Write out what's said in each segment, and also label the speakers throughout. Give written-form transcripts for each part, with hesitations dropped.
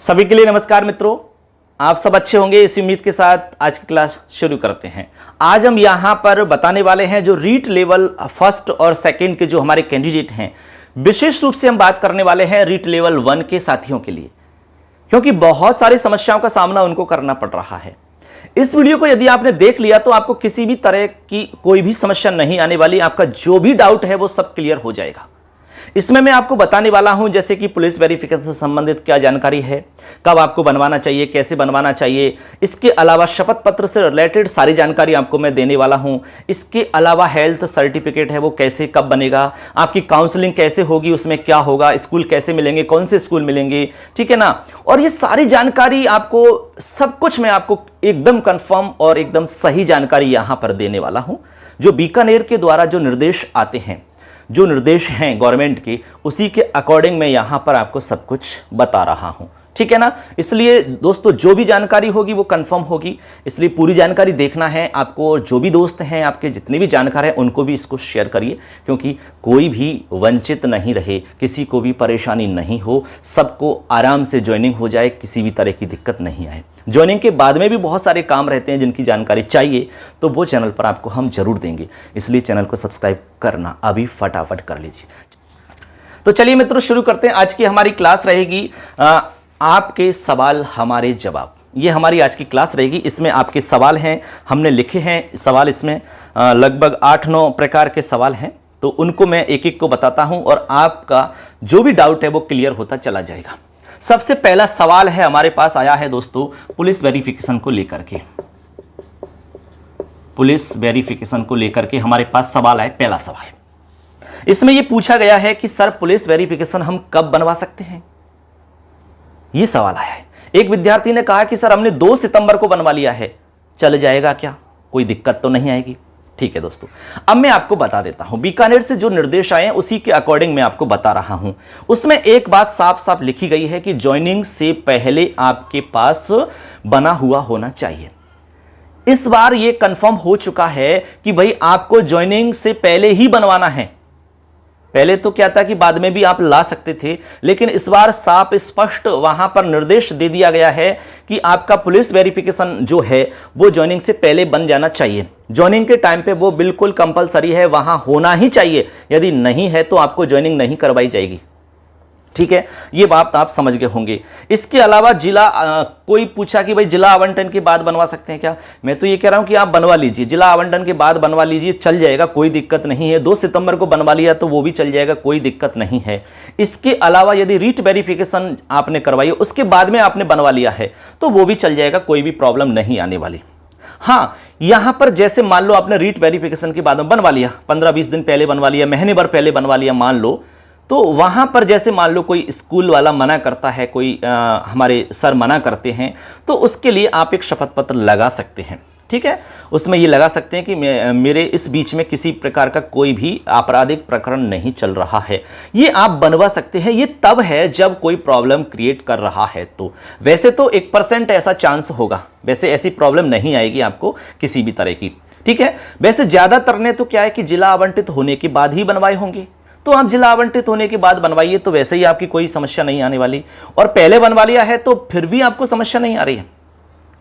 Speaker 1: सभी के लिए नमस्कार मित्रों, आप सब अच्छे होंगे इसी उम्मीद के साथ आज की क्लास शुरू करते हैं। आज हम यहाँ पर बताने वाले हैं जो रीट लेवल फर्स्ट और सेकंड के जो हमारे कैंडिडेट हैं, विशेष रूप से हम बात करने वाले हैं रीट लेवल 1 के साथियों के लिए, क्योंकि बहुत सारी समस्याओं का सामना उनको करना पड़ रहा है। इस वीडियो को यदि आपने देख लिया तो आपको किसी भी तरह की कोई भी समस्या नहीं आने वाली। आपका जो भी डाउट है वो सब क्लियर हो जाएगा। इसमें मैं आपको बताने वाला हूं जैसे कि पुलिस वेरिफिकेशन से संबंधित क्या जानकारी है, कब आपको बनवाना चाहिए, कैसे बनवाना चाहिए। इसके अलावा शपथ पत्र से रिलेटेड सारी जानकारी आपको मैं देने वाला हूं। इसके अलावा हेल्थ सर्टिफिकेट है वो कैसे कब बनेगा, आपकी काउंसलिंग कैसे होगी, उसमें क्या होगा, स्कूल कैसे मिलेंगे, कौन से स्कूल मिलेंगे, ठीक है ना। और ये सारी जानकारी आपको, सब कुछ मैं आपको एकदम कंफर्म और एकदम सही जानकारी यहां पर देने वाला हूं। जो बीकानेर के द्वारा जो निर्देश आते हैं, जो निर्देश हैं गवर्नमेंट के, उसी के अकॉर्डिंग मैं यहां पर आपको सब कुछ बता रहा हूं, ठीक है ना। इसलिए दोस्तों जो भी जानकारी होगी वो कंफर्म होगी, इसलिए पूरी जानकारी देखना है आपको। जो भी दोस्त हैं आपके, जितने भी जानकार हैं, उनको भी इसको शेयर करिए, क्योंकि कोई भी वंचित नहीं रहे, किसी को भी परेशानी नहीं हो, सबको आराम से ज्वाइनिंग हो जाए, किसी भी तरह की दिक्कत नहीं आए। ज्वाइनिंग के बाद में भी बहुत सारे काम रहते हैं जिनकी जानकारी चाहिए, तो वो चैनल पर आपको हम जरूर देंगे। इसलिए चैनल को सब्सक्राइब करना अभी फटाफट कर लीजिए। तो चलिए मित्रों शुरू करते हैं। आज की हमारी क्लास रहेगी आपके सवाल हमारे जवाब। ये हमारी आज की क्लास रहेगी। इसमें आपके सवाल हैं, हमने लिखे हैं सवाल। इसमें लगभग 8-9 प्रकार के सवाल हैं, तो उनको मैं एक एक को बताता हूं और आपका जो भी डाउट है वो क्लियर होता चला जाएगा। सबसे पहला सवाल है हमारे पास आया है दोस्तों पुलिस वेरिफिकेशन को लेकर के। पुलिस वेरिफिकेशन को लेकर के हमारे पास सवाल है। पहला सवाल इसमें यह पूछा गया है कि सर पुलिस वेरिफिकेशन हम कब बनवा सकते हैं, यह सवाल आया है। एक विद्यार्थी ने कहा कि सर हमने 2 सितंबर को बनवा लिया है, चल जाएगा क्या, कोई दिक्कत तो नहीं आएगी। ठीक है दोस्तों, अब मैं आपको बता देता हूं बीकानेर से जो निर्देश आए हैं उसी के अकॉर्डिंग मैं आपको बता रहा हूं। उसमें एक बात साफ साफ लिखी गई है कि ज्वाइनिंग से पहले आपके पास बना हुआ होना चाहिए। इस बार यह कंफर्म हो चुका है कि भाई आपको ज्वाइनिंग से पहले ही बनवाना है। पहले तो क्या था कि बाद में भी आप ला सकते थे, लेकिन इस बार साफ स्पष्ट वहां पर निर्देश दे दिया गया है कि आपका पुलिस वेरिफिकेशन जो है वो ज्वाइनिंग से पहले बन जाना चाहिए। ज्वाइनिंग के टाइम पे वो बिल्कुल कंपलसरी है, वहां होना ही चाहिए। यदि नहीं है तो आपको ज्वाइनिंग नहीं करवाई जाएगी। ठीक है, ये बात आप समझ गए होंगे। इसके अलावा जिला कोई पूछा कि भाई जिला आवंटन के बाद बनवा सकते हैं क्या। मैं तो ये कह रहा हूं कि आप बनवा लीजिए, जिला आवंटन के बाद बनवा लीजिए, चल जाएगा, कोई दिक्कत नहीं है। 2 सितंबर को बनवा लिया तो वो भी चल जाएगा, कोई दिक्कत नहीं है। इसके अलावा यदि रीट वेरिफिकेशन आपने करवाई उसके बाद में आपने बनवा लिया है तो वो भी चल जाएगा, कोई भी प्रॉब्लम नहीं आने वाली। हां, यहां पर जैसे मान लो आपने रीट वेरिफिकेशन के बाद में बनवा लिया, 15-20 दिन पहले बनवा लिया, महीने भर पहले बनवा लिया मान लो, तो वहां पर जैसे मान लो कोई स्कूल वाला मना करता है, कोई हमारे सर मना करते हैं, तो उसके लिए आप एक शपथ पत्र लगा सकते हैं। ठीक है, उसमें ये लगा सकते हैं कि मेरे इस बीच में किसी प्रकार का कोई भी आपराधिक प्रकरण नहीं चल रहा है। ये आप बनवा सकते हैं। ये तब है जब कोई प्रॉब्लम क्रिएट कर रहा है। तो वैसे तो 1% ऐसा चांस होगा, वैसे ऐसी प्रॉब्लम नहीं आएगी आपको किसी भी तरह की। ठीक है, वैसे ज्यादातर ने तो क्या है कि जिला आवंटित होने के बाद ही बनवाए होंगे, तो आप जिला आवंटित होने के बाद बनवाइए, तो वैसे ही आपकी कोई समस्या नहीं आने वाली। और पहले बनवा लिया है तो फिर भी आपको समस्या नहीं आ रही है,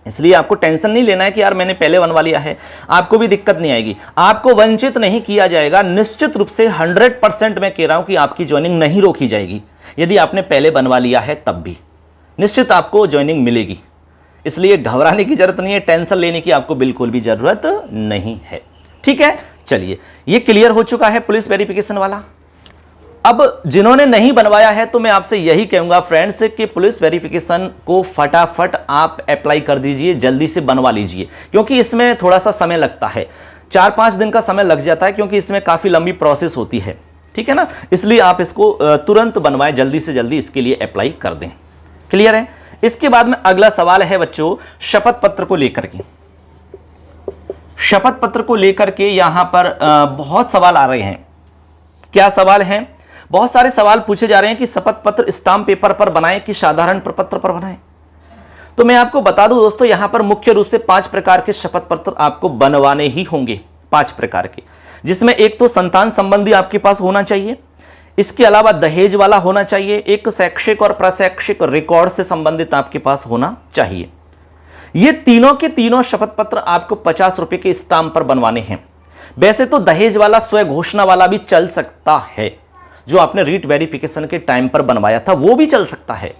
Speaker 1: इसलिए आपको टेंशन नहीं लेना है कि यार मैंने पहले बनवा लिया है, आपको भी दिक्कत नहीं आएगी। आपको वंचित नहीं किया जाएगा, निश्चित रूप से 100% मैं कह रहा हूं कि आपकी ज्वाइनिंग नहीं रोकी जाएगी। यदि आपने पहले बनवा लिया है तब भी निश्चित आपको ज्वाइनिंग मिलेगी। इसलिए घबराने की जरूरत नहीं है, टेंशन लेने की आपको बिल्कुल भी जरूरत नहीं है। ठीक है, चलिए ये क्लियर हो चुका है पुलिस वेरिफिकेशन वाला। अब जिन्होंने नहीं बनवाया है तो मैं आपसे यही कहूंगा फ्रेंड्स कि पुलिस वेरिफिकेशन को फटाफट आप अप्लाई कर दीजिए, जल्दी से बनवा लीजिए, क्योंकि इसमें थोड़ा सा समय लगता है, 4-5 दिन का समय लग जाता है, क्योंकि इसमें काफी लंबी प्रोसेस होती है। ठीक है ना, इसलिए आप इसको तुरंत बनवाएं, जल्दी से जल्दी इसके लिए अप्लाई कर दें। क्लियर है। इसके बाद में अगला सवाल है बच्चों शपथ पत्र को लेकर के। शपथ पत्र को लेकर के यहां पर बहुत सवाल आ रहे हैं। क्या सवाल हैं? बहुत सारे सवाल पूछे जा रहे हैं कि शपथ पत्र स्टाम्प पेपर पर बनाएं कि साधारण प्रपत्र पर बनाएं। तो मैं आपको बता दूं दोस्तों, यहां पर मुख्य रूप से 5 प्रकार के शपथ पत्र आपको बनवाने ही होंगे, 5 प्रकार के, जिसमें एक तो संतान संबंधी आपके पास होना चाहिए, इसके अलावा दहेज वाला होना चाहिए, एक शैक्षिक और प्रशैक्षिक रिकॉर्ड से संबंधित आपके पास होना चाहिए। ये तीनों के तीनों शपथ पत्र आपको 50 रुपए के स्टाम्प पर बनवाने हैं। वैसे तो दहेज वाला स्व घोषणा वाला भी चल सकता है, जो आपने रीट वेरिफिकेशन के टाइम पर बनवाया था वो भी चल सकता है,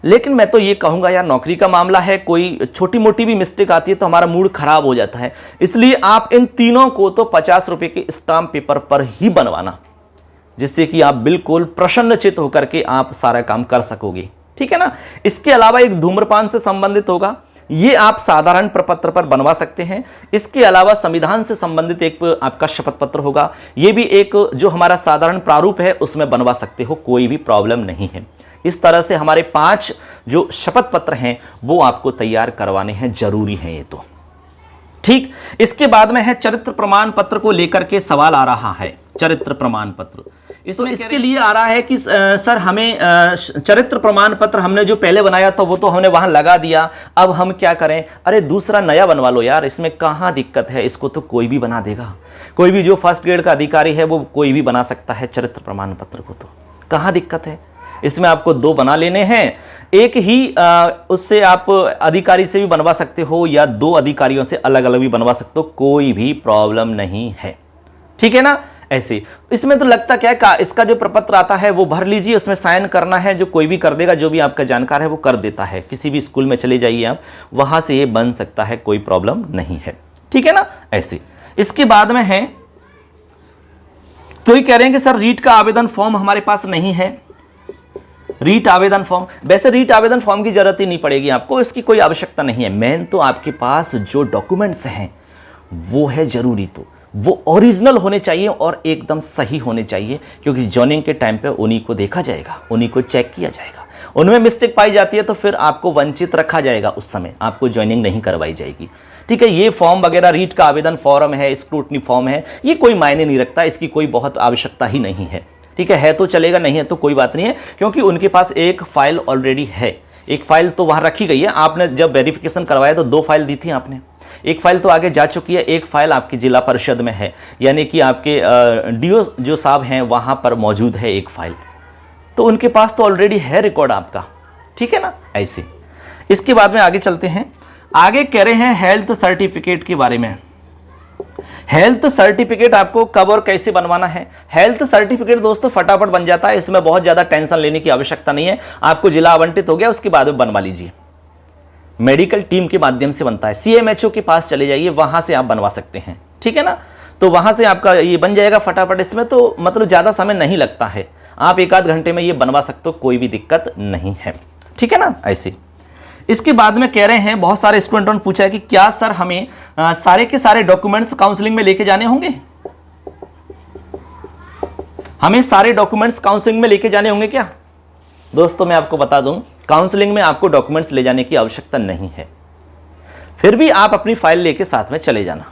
Speaker 1: लेकिन मैं तो ये कहूंगा यार, नौकरी का मामला है, कोई छोटी मोटी भी मिस्टेक आती है तो हमारा मूड खराब हो जाता है। इसलिए आप इन तीनों को तो 50 रुपए के स्टाम्प पेपर पर ही बनवाना, जिससे कि आप बिल्कुल प्रसन्नचित्त होकर के आप सारा काम कर सकोगे, ठीक है ना। इसके अलावा एक धूम्रपान से संबंधित होगा, ये आप साधारण प्रपत्र पर बनवा सकते हैं। इसके अलावा संविधान से संबंधित एक आपका शपथ पत्र होगा, ये भी एक जो हमारा साधारण प्रारूप है उसमें बनवा सकते हो, कोई भी प्रॉब्लम नहीं है। इस तरह से हमारे 5 जो शपथ पत्र हैं वो आपको तैयार करवाने हैं, जरूरी है ये तो, ठीक। इसके बाद में है चरित्र प्रमाण पत्र को लेकर के सवाल आ रहा है। चरित्र प्रमाण पत्र इसमें इसके लिए आ रहा है कि सर हमें चरित्र प्रमाण पत्र हमने जो पहले बनाया था वो तो हमने वहां लगा दिया, अब हम क्या करें। अरे दूसरा नया बनवा लो यार, इसमें कहाँ दिक्कत है, इसको तो कोई भी बना देगा, कोई भी जो फर्स्ट ग्रेड का अधिकारी है वो कोई भी बना सकता है चरित्र प्रमाण पत्र को, तो कहाँ दिक्कत है। इसमें आपको 2 बना लेने हैं, एक ही उससे आप अधिकारी से भी बनवा सकते हो या 2 अधिकारियों से अलग अलग भी बनवा सकते हो, कोई भी प्रॉब्लम नहीं है, ठीक है ना। ऐसे इसमें तो लगता क्या है, इसका जो प्रपत्र आता है वो भर लीजिए, उसमें साइन करना है, जो कोई भी कर देगा, जो भी आपका जानकार है वो कर देता है। किसी भी स्कूल में चले जाइए आप, वहां से ये बन सकता है, कोई प्रॉब्लम नहीं है, ठीक है ना। ऐसे इसके बाद में है, कोई कह रहे हैं कि सर रीट का आवेदन फॉर्म हमारे पास नहीं है। रीट आवेदन फॉर्म, वैसे रीट आवेदन फॉर्म की जरूरत ही नहीं पड़ेगी आपको, इसकी कोई आवश्यकता नहीं है। मेन तो आपके पास जो डॉक्यूमेंट्स हैं वो है जरूरी, तो वो ओरिजिनल होने चाहिए और एकदम सही होने चाहिए, क्योंकि जॉइनिंग के टाइम पे उन्हीं को देखा जाएगा, उन्हीं को चेक किया जाएगा। उनमें मिस्टेक पाई जाती है तो फिर आपको वंचित रखा जाएगा, उस समय आपको ज्वाइनिंग नहीं करवाई जाएगी, ठीक है। ये फॉर्म वगैरह रीट का आवेदन फॉर्म है, स्क्रूटनी फॉर्म है, ये कोई मायने नहीं रखता, इसकी कोई बहुत आवश्यकता ही नहीं है, ठीक है तो चलेगा, नहीं है तो कोई बात नहीं है, क्योंकि उनके पास एक फाइल ऑलरेडी है, एक फाइल तो वहां रखी गई है। आपने जब वेरिफिकेशन करवाया तो 2 फाइल दी थी आपने, एक फाइल तो आगे जा चुकी है, एक फाइल आपकी जिला परिषद में है, यानी कि आपके डीओ जो साहब हैं वहां पर मौजूद है एक फाइल, तो उनके पास तो ऑलरेडी है रिकॉर्ड आपका, ठीक है ना। ऐसे इसके बाद में आगे चलते हैं, आगे कह रहे हैं हेल्थ सर्टिफिकेट के बारे में। हेल्थ सर्टिफिकेट आपको कब और कैसे बनवाना है। हेल्थ सर्टिफिकेट दोस्तों फटाफट बन जाता है, इसमें बहुत ज्यादा टेंशन लेने की आवश्यकता नहीं है। आपको जिला आवंटित हो गया, उसके बाद में बनवा लीजिए, मेडिकल टीम के माध्यम से बनता है, सीएमएचओ के पास चले जाइए, वहां से आप बनवा सकते हैं, ठीक है ना। तो वहां से आपका ये बन जाएगा फटाफट, इसमें तो मतलब ज्यादा समय नहीं लगता है, आप 1 आध घंटे में ये बनवा सकते हो, कोई भी दिक्कत नहीं है, ठीक है ना। ऐसे इसके बाद में कह रहे हैं, बहुत सारे स्टूडेंटों ने पूछा है कि क्या सर हमें सारे के सारे डॉक्यूमेंट्स काउंसलिंग में लेके जाने होंगे, हमें सारे डॉक्यूमेंट्स काउंसलिंग में लेके जाने होंगे क्या। दोस्तों मैं आपको बता दूं, काउंसलिंग में आपको डॉक्यूमेंट्स ले जाने की आवश्यकता नहीं है, फिर भी आप अपनी फाइल लेके साथ में चले जाना,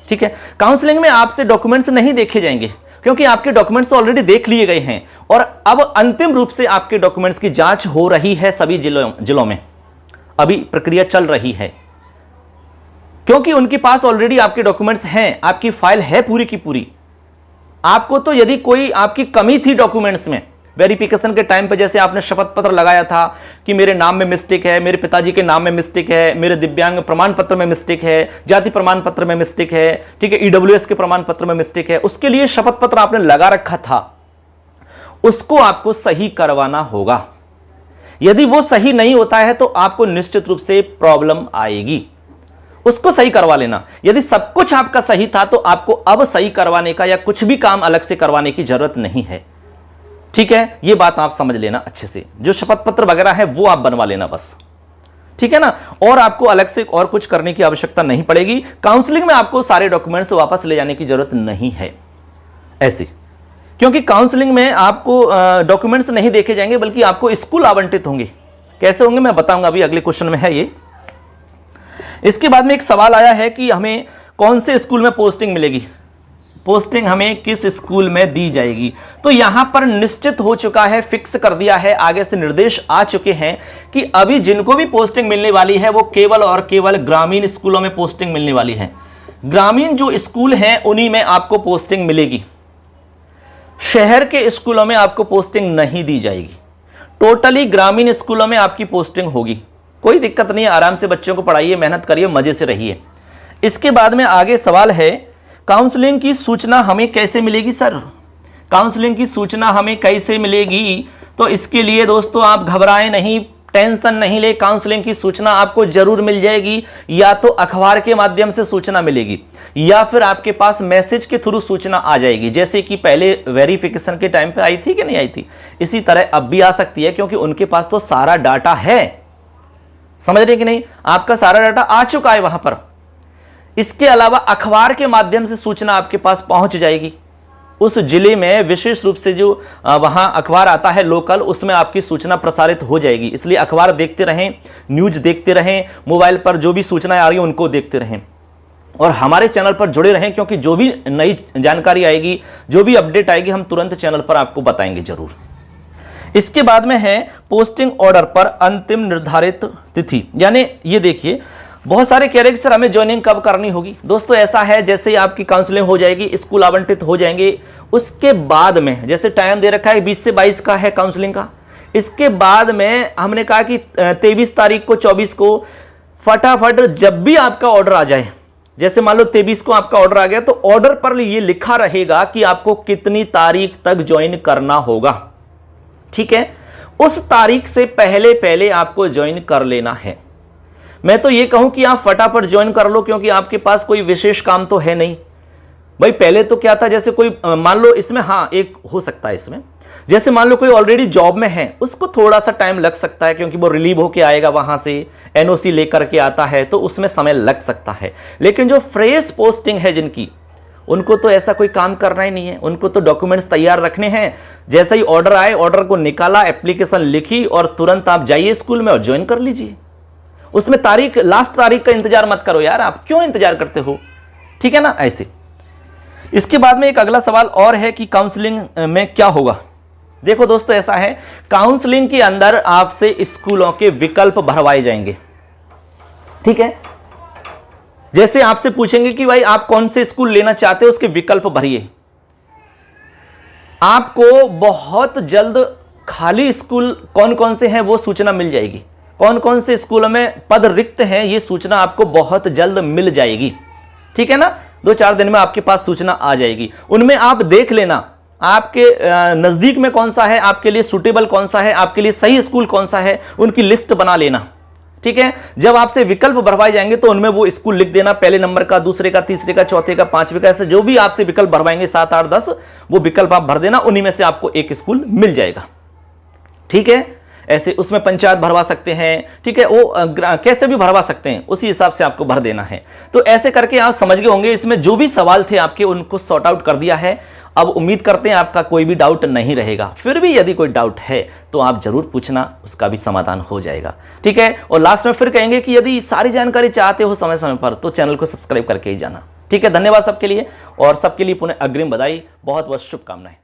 Speaker 1: ठीक है। काउंसलिंग में आपसे डॉक्यूमेंट्स नहीं देखे जाएंगे, क्योंकि आपके डॉक्यूमेंट्स तो ऑलरेडी देख लिए गए हैं, और अब अंतिम रूप से आपके डॉक्यूमेंट्स की जांच हो रही है सभी जिलों में, अभी प्रक्रिया चल रही है, क्योंकि उनके पास ऑलरेडी आपके डॉक्यूमेंट्स हैं, आपकी फाइल है पूरी की पूरी। आपको तो यदि कोई आपकी कमी थी डॉक्यूमेंट्स में वेरिफिकेशन के टाइम पे, जैसे आपने शपथ पत्र लगाया था कि मेरे नाम में मिस्टेक है, मेरे पिताजी के नाम में मिस्टेक है, मेरे दिव्यांग प्रमाण पत्र में मिस्टेक है, जाति प्रमाण पत्र में मिस्टेक है, ठीक है, ईडब्ल्यूएस के प्रमाण पत्र में मिस्टेक है, उसके लिए शपथ पत्र आपने लगा रखा था, उसको आपको सही करवाना होगा। यदि वो सही नहीं होता है तो आपको निश्चित रूप से प्रॉब्लम आएगी, उसको सही करवा लेना। यदि सब कुछ आपका सही था तो आपको अब सही करवाने का या कुछ भी काम अलग से करवाने की जरूरत नहीं है, ठीक है। ये बात आप समझ लेना अच्छे से, जो शपथ पत्र वगैरह है वो आप बनवा लेना बस, ठीक है ना, और आपको अलग से और कुछ करने की आवश्यकता नहीं पड़ेगी। काउंसलिंग में आपको सारे डॉक्यूमेंट्स वापस ले जाने की जरूरत नहीं है ऐसे, क्योंकि काउंसलिंग में आपको डॉक्यूमेंट्स नहीं देखे जाएंगे, बल्कि आपको स्कूल आवंटित होंगे। कैसे होंगे मैं बताऊंगा, अभी अगले क्वेश्चन में है ये। इसके बाद में एक सवाल आया है कि हमें कौन से स्कूल में पोस्टिंग मिलेगी, पोस्टिंग हमें किस स्कूल में दी जाएगी। तो यहां पर निश्चित हो चुका है, फिक्स कर दिया है, आगे से निर्देश आ चुके हैं कि अभी जिनको भी पोस्टिंग मिलने वाली है वो केवल और केवल ग्रामीण स्कूलों में पोस्टिंग मिलने वाली है। ग्रामीण जो स्कूल हैं उन्हीं में आपको पोस्टिंग मिलेगी। शहर के स्कूलों में आपको पोस्टिंग नहीं दी जाएगी, टोटली ग्रामीण स्कूलों में आपकी पोस्टिंग होगी। कोई दिक्कत नहीं है, आराम से बच्चों को पढ़ाइए, मेहनत करिए, मजे से रहिए। इसके बाद में आगे सवाल है, काउंसलिंग की सूचना हमें कैसे मिलेगी सर? काउंसलिंग की सूचना हमें कैसे मिलेगी? तो इसके लिए दोस्तों आप घबराएं नहीं, टेंशन नहीं ले, काउंसलिंग की सूचना आपको जरूर मिल जाएगी। या तो अखबार के माध्यम से सूचना मिलेगी या फिर आपके पास मैसेज के थ्रू सूचना आ जाएगी, जैसे कि पहले वेरिफिकेशन के टाइम पे आई थी कि नहीं आई थी, इसी तरह अब भी आ सकती है, क्योंकि उनके पास तो सारा डाटा है। समझ रहे कि नहीं? आपका सारा डाटा आ चुका है वहां पर। इसके अलावा अखबार के माध्यम से सूचना आपके पास पहुंच जाएगी। उस जिले में विशेष रूप से जो वहां अखबार आता है लोकल, उसमें आपकी सूचना प्रसारित हो जाएगी। इसलिए अखबार देखते रहें, न्यूज देखते रहें, मोबाइल पर जो भी सूचनाएं आ रही हैं उनको देखते रहें और हमारे चैनल पर जुड़े रहें, क्योंकि जो भी नई जानकारी आएगी, जो भी अपडेट आएगी, हम तुरंत चैनल पर आपको बताएंगे जरूर। इसके बाद में है पोस्टिंग ऑर्डर पर अंतिम निर्धारित तिथि। यानी ये देखिए, बहुत सारे कह रहे हैं कि सर हमें ज्वाइनिंग कब करनी होगी। दोस्तों ऐसा है, जैसे ही आपकी काउंसलिंग हो जाएगी, स्कूल आवंटित हो जाएंगे, उसके बाद में जैसे टाइम दे रखा है 20 से 22 का है काउंसलिंग का, इसके बाद में हमने कहा कि 23 तारीख को, 24 को, फटाफट जब भी आपका ऑर्डर आ जाए, जैसे मान लो 23 को आपका ऑर्डर आ गया, तो ऑर्डर पर ये लिखा रहेगा कि आपको कितनी तारीख तक ज्वाइन करना होगा। ठीक है, उस तारीख से पहले पहले आपको ज्वाइन कर लेना है। मैं तो ये कहूं कि आप फटाफट ज्वाइन कर लो, क्योंकि आपके पास कोई विशेष काम तो है नहीं भाई। पहले तो क्या था, जैसे कोई मान लो इसमें, हाँ एक हो सकता है इसमें, जैसे मान लो कोई ऑलरेडी जॉब में है, उसको थोड़ा सा टाइम लग सकता है, क्योंकि वो रिलीव होके आएगा वहां से, एनओसी लेकर के आता है, तो उसमें समय लग सकता है। लेकिन जो फ्रेश पोस्टिंग है जिनकी, उनको तो ऐसा कोई काम करना ही नहीं है, उनको तो डॉक्यूमेंट्स तैयार रखने हैं। जैसे ही ऑर्डर आए, ऑर्डर को निकाला, एप्लीकेशन लिखी और तुरंत आप जाइए स्कूल में और ज्वाइन कर लीजिए। उसमें तारीख, लास्ट तारीख का इंतजार मत करो यार, आप क्यों इंतजार करते हो? ठीक है ना, ऐसे। इसके बाद में एक अगला सवाल और है कि काउंसलिंग में क्या होगा। देखो दोस्तों ऐसा है, काउंसलिंग के अंदर आपसे स्कूलों के विकल्प भरवाए जाएंगे। ठीक है, जैसे आपसे पूछेंगे कि भाई आप कौन से स्कूल लेना चाहते हो, उसके विकल्प भरिए। आपको बहुत जल्द खाली स्कूल कौन कौन से हैं वो सूचना मिल जाएगी, कौन कौन से स्कूलों में पद रिक्त हैं ये सूचना आपको बहुत जल्द मिल जाएगी। ठीक है ना, 2-4 दिन में आपके पास सूचना आ जाएगी। उनमें आप देख लेना आपके नजदीक में कौन सा है, आपके लिए सूटेबल कौन सा है, आपके लिए सही स्कूल कौन सा है, उनकी लिस्ट बना लेना। ठीक है, जब आपसे विकल्प भरवाए जाएंगे तो उनमें वो स्कूल लिख देना, पहले नंबर का, दूसरे का, तीसरे का, चौथे का, 5वें का, ऐसे जो भी आपसे विकल्प भरवाएंगे 7, 8, 10, वो विकल्प आप भर देना, उन्हीं में से आपको एक स्कूल मिल जाएगा। ठीक है, ऐसे उसमें पंचायत भरवा सकते हैं। ठीक है, वो कैसे भी भरवा सकते हैं, उसी हिसाब से आपको भर देना है। तो ऐसे करके आप समझ गए होंगे, इसमें जो भी सवाल थे आपके उनको सॉर्ट आउट कर दिया है। अब उम्मीद करते हैं आपका कोई भी डाउट नहीं रहेगा। फिर भी यदि कोई डाउट है तो आप जरूर पूछना, उसका भी समाधान हो जाएगा। ठीक है, और लास्ट में फिर कहेंगे कि यदि सारी जानकारी चाहते हो समय समय पर, तो चैनल को सब्सक्राइब करके ही जाना। ठीक है, धन्यवाद सबके लिए, और सबके लिए पुनः अग्रिम बधाई, बहुत बहुत शुभकामनाएं।